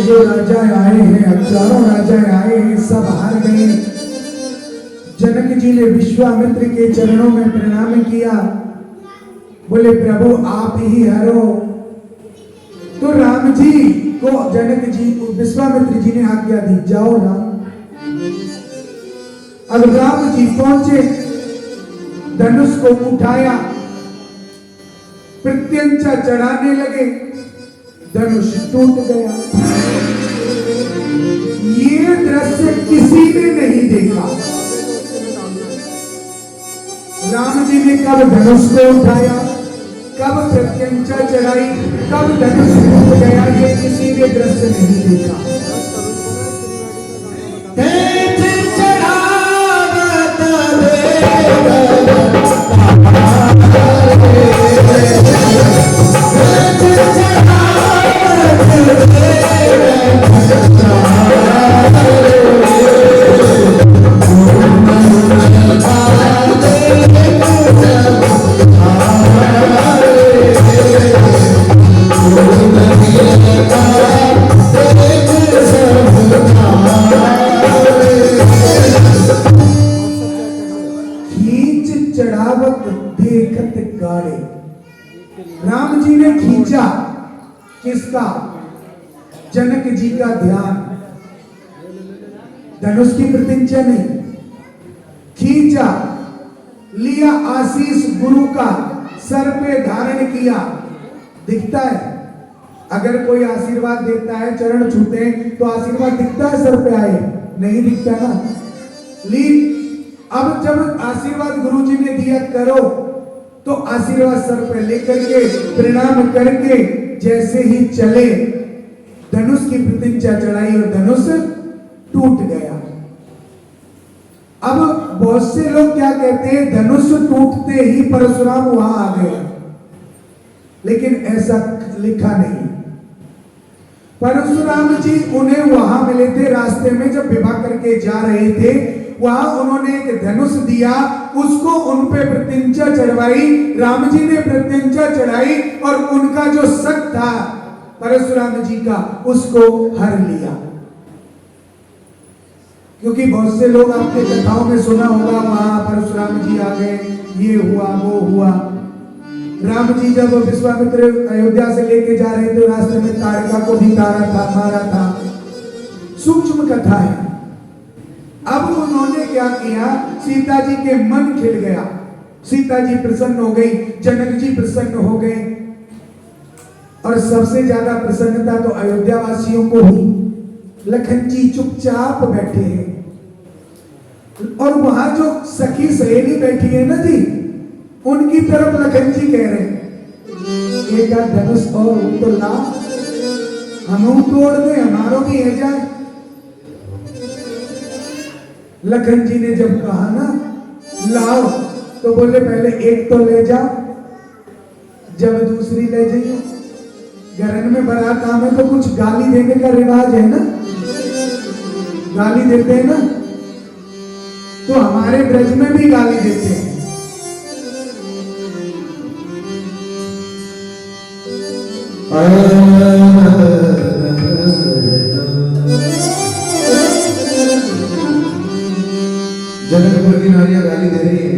जो राजा आए हैं, हजारों राजा आए हैं, सब हार गए। जनक जी ने विश्वामित्र के चरणों में प्रणाम किया, बोले प्रभु आप ही हरो। तो राम जी को जनक जी को विश्वामित्र जी ने आज्ञा दी, जाओ राम। अब राम जी पहुंचे, धनुष को उठाया, प्रत्यंचा चढ़ाने लगे, धनुष टूट गया। ये दृश्य किसी ने नहीं देखा। राम जी ने कब धनुष को उठाया, कब प्रत्यंचा चढ़ाई, कब धनुष टूट गया, ये किसी ने दृश्य नहीं देखा। राम जी ने खींचा किसका? जनक जी का ध्यान, धनुष की प्रतिज्ञा नहीं, खींचा, लिया आशीष गुरु का, सर पे धारण किया। दिखता है अगर कोई आशीर्वाद देता है, चरण छूते हैं तो आशीर्वाद दिखता है सर पे आए? नहीं दिखता ना। ली, अब जब आशीर्वाद गुरु जी ने दिया करो, तो आशीर्वाद सर पर लेकर के प्रणाम करके जैसे ही चले, धनुष की प्रतिज्ञा चढ़ाई और धनुष टूट गया। अब बहुत से लोग क्या कहते हैं, धनुष टूटते ही परशुराम वहां आ गए, लेकिन ऐसा लिखा नहीं। परशुराम जी उन्हें वहां मिले थे रास्ते में, जब विवाह करके जा रहे थे, वहां उन्होंने एक धनुष दिया, उसको उन पे प्रतिज्ञा चढ़वाई, राम जी ने प्रतिज्ञा चढ़ाई और उनका जो शक था परशुराम जी का, उसको हर लिया। क्योंकि बहुत से लोग आपके कथाओं में सुना होगा, वहां परशुराम जी आ गए, ये हुआ वो हुआ। राम जी जब विश्वामित्र अयोध्या से लेके जा रहे थे, रास्ते में ताड़का को भी तारा था, मारा था। सूक्ष्म कथा है। अब उन्होंने क्या किया, सीता जी के मन खिल गया, सीता जी प्रसन्न हो गई, जनक जी प्रसन्न हो गए, और सबसे ज्यादा प्रसन्नता तो अयोध्या वासियों को हुई। लखन जी चुपचाप बैठे हैं, और वहां जो सखी सहेली बैठी है ना जी, उनकी तरफ लखन जी कह रहे हैं, एक धनुष और तो ला, हम तोड़ दे, हमारो भी है जाए। लखन जी ने जब कहा ना लाओ, तो बोले पहले एक तो ले जाओ, जब दूसरी ले जाइए। घरन में बारात आवे तो कुछ गाली देने का रिवाज है ना, गाली देते हैं ना, तो हमारे ब्रज में भी गाली देते हैं। जनकपुर की नारियां गाली दे रही है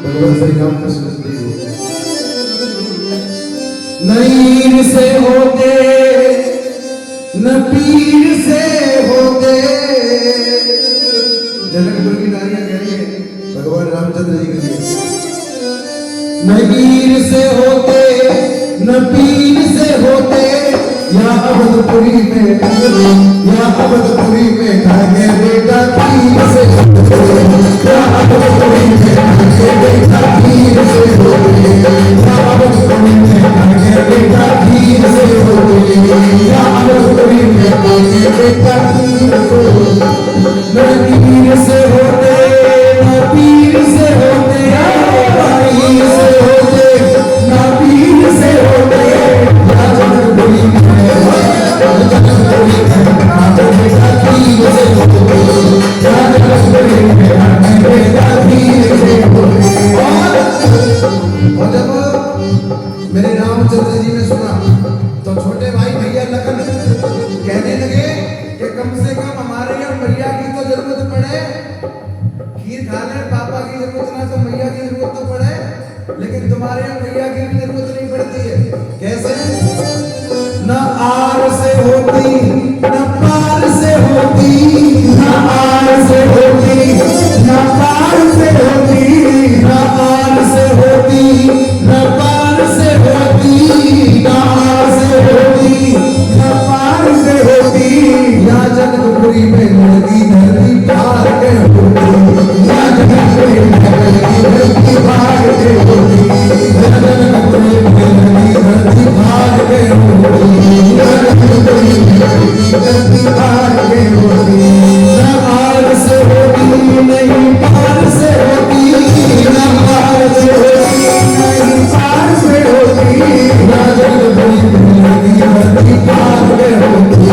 भगवान श्री राम कृष्ण जी को। नईर से होते न पीर से होते, जनकपुर की नारियां कह रही है भगवान रामचंद्र जी के लिए। नईर से होते न पीर से होते, या अवधपुरी में, या अवधपुरी में ढागे बेटा पीर से होते, या अवधपुरी में ढागे बेटा पीर से होते, या अवधपुरी में ढागे बेटा पीर से होते, या अवधपुरी में ढागे बेटा पीर से होते। न पीर से होते न पीर से होते, पीर से होते न पीर से होते, या जनकपुरी में जनकपुरी में ढागे बेटा पीर से होते। कम से कम हमारे यहाँ मैया की तो जरूरत पड़े, खीर खा ले, पापा की जरूरत ना तो मैया की जरूरत तो पड़े, लेकिन तुम्हारे यहाँ मैया की भी जरूरत नहीं पड़ती है। कैसे? न आर से होती न पार से होती, न आर से होती न पार से होती, न आर से होती न पार से होती, न आर से होती न पार से होती। या जनकपुरी में लड़की धरती पार के होती, या जनकपुरी में लड़की धरती पार के होती, या जनकपुरी में लड़की धरती पार के होती, या जनकपुरी में लड़की धरती पार के होती। न आर से होती नहीं पार से होती, न पार से होती नहीं पार से होती, या जनकपुरी में लड़की धरती पार के होती,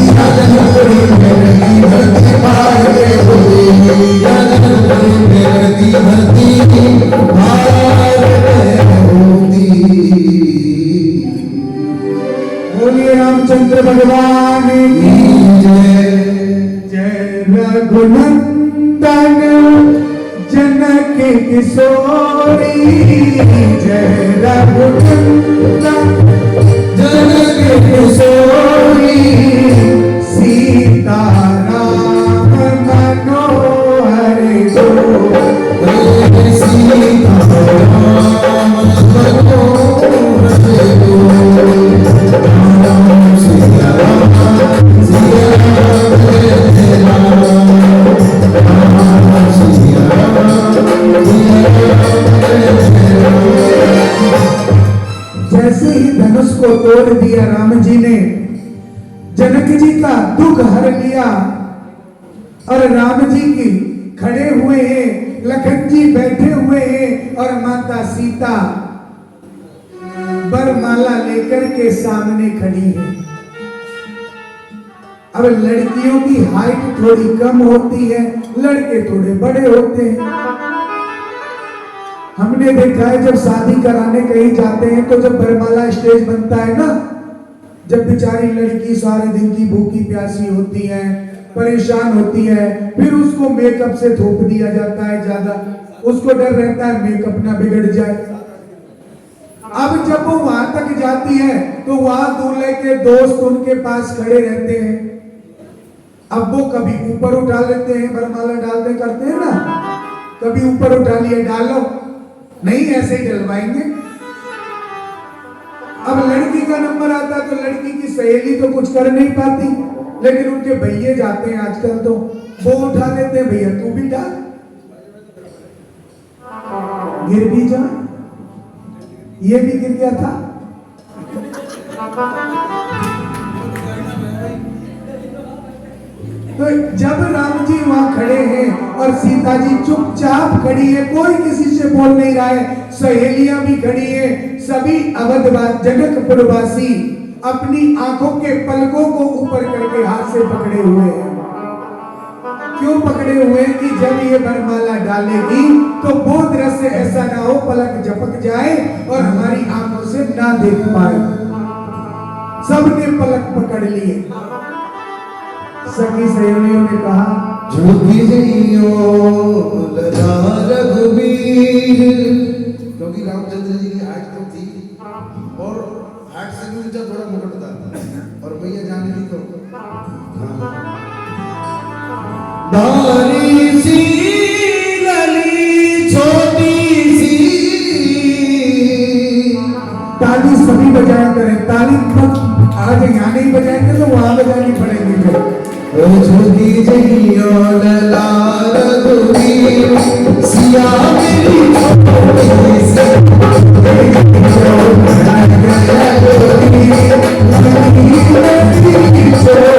या जनकपुरी में लड़की धरती पार के होती, या जनकपुरी में लड़की धरती पार के होती। बोलिए रामचंद्र भगवान की जय। जय। रघुनंदन जनक किशोरी, जय रघुनंदन जनक किशोरी, सीता राम मनोहर गो, सीता राम मनोहर गो, राम सिया राम सिया राम सिया जैसे ही धनुष को तोड़ दिया राम जी ने, जनक जी का दुख हर लिया और राम जी की खड़े हुए हैं, लखन जी बैठे हुए हैं और माता सीता वरमाला लेकर के सामने खड़ी है। अब लड़कियों की हाइट थोड़ी कम होती है, लड़के थोड़े बड़े होते हैं। हमने देखा है जब शादी कराने कहीं जाते हैं तो जब वरमाला स्टेज बनता है ना, जब बेचारी लड़की सारे दिन की भूखी प्यासी होती है, परेशान होती है, फिर उसको मेकअप से थोप दिया जाता है ज्यादा, उसको डर रहता है मेकअप ना बिगड़ जाए। अब जब वो वहां तक जाती है तो वहां दूल्हे के दोस्त उनके पास खड़े रहते हैं। अब वो कभी ऊपर उठा लेते हैं, वरमाला डालते करते हैं ना, कभी ऊपर उठा लिए डालो, नहीं ऐसे ही डलवाएंगे। अब लड़की का नंबर आता तो लड़की की सहेली तो कुछ कर नहीं पाती, लेकिन उनके भैये जाते हैं आजकल तो वो उठा लेते हैं, भैया तू भी डाल, गिर भी जा, ये भी गिर गया था। तो जब राम जी वहां खड़े हैं और सीता जी चुपचाप खड़ी है, कोई किसी से बोल नहीं रहा है, सहेलियां भी खड़ी है, सभी अवधवासी जनकपुरवासी अपनी आंखों के पलकों को ऊपर करके हाथ से पकड़े हुए हैं। क्यों पकड़े हुए कि जब ये वरमाला डालेगी तो बोध रस से ऐसा ना हो पलक झपक जाए और हमारी आंखों से ना देख पाए। सबने पलक पकड़ लिए। सखी सहेलियों ने कहा झुकी जइयो लला रघुवीर, क्योंकि रामचंद्र जी की हाइट तो थी और हाइट से भी ऊंचा थोड़ा मुकुटदार था और भैया जाने दी तो दानी सी लली छोटी सी, ताली सभी बजाया करें, ताली आज यहाँ नहीं बजाएंगे तो वहां बजानी पड़ेगी। झुकी जइयो लला रघुवीर, सिया मेरी छोटी सी, छोटी सी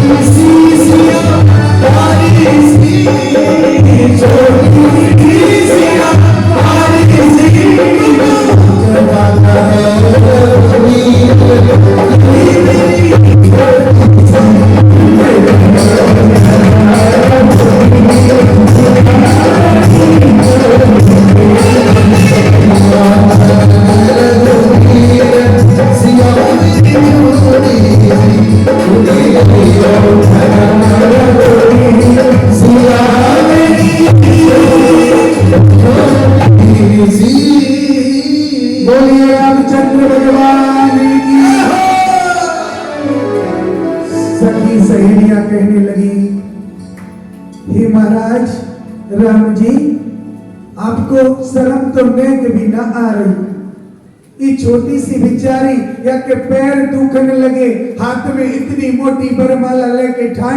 छोटी सी सिया प्यारी सी, छोटी सी सिया प्यारी सी, जवाना है बोलिए रामचंद्र भगवान की। सखी सहेलियां कहने लगी, हे महाराज राम जी, आपको शर्म तो नेक भी ना आ रही। ये छोटी सी बिचारी या के पैर दुखने लगे, हाथ में इतनी मोटी बरमाला लेके ठाई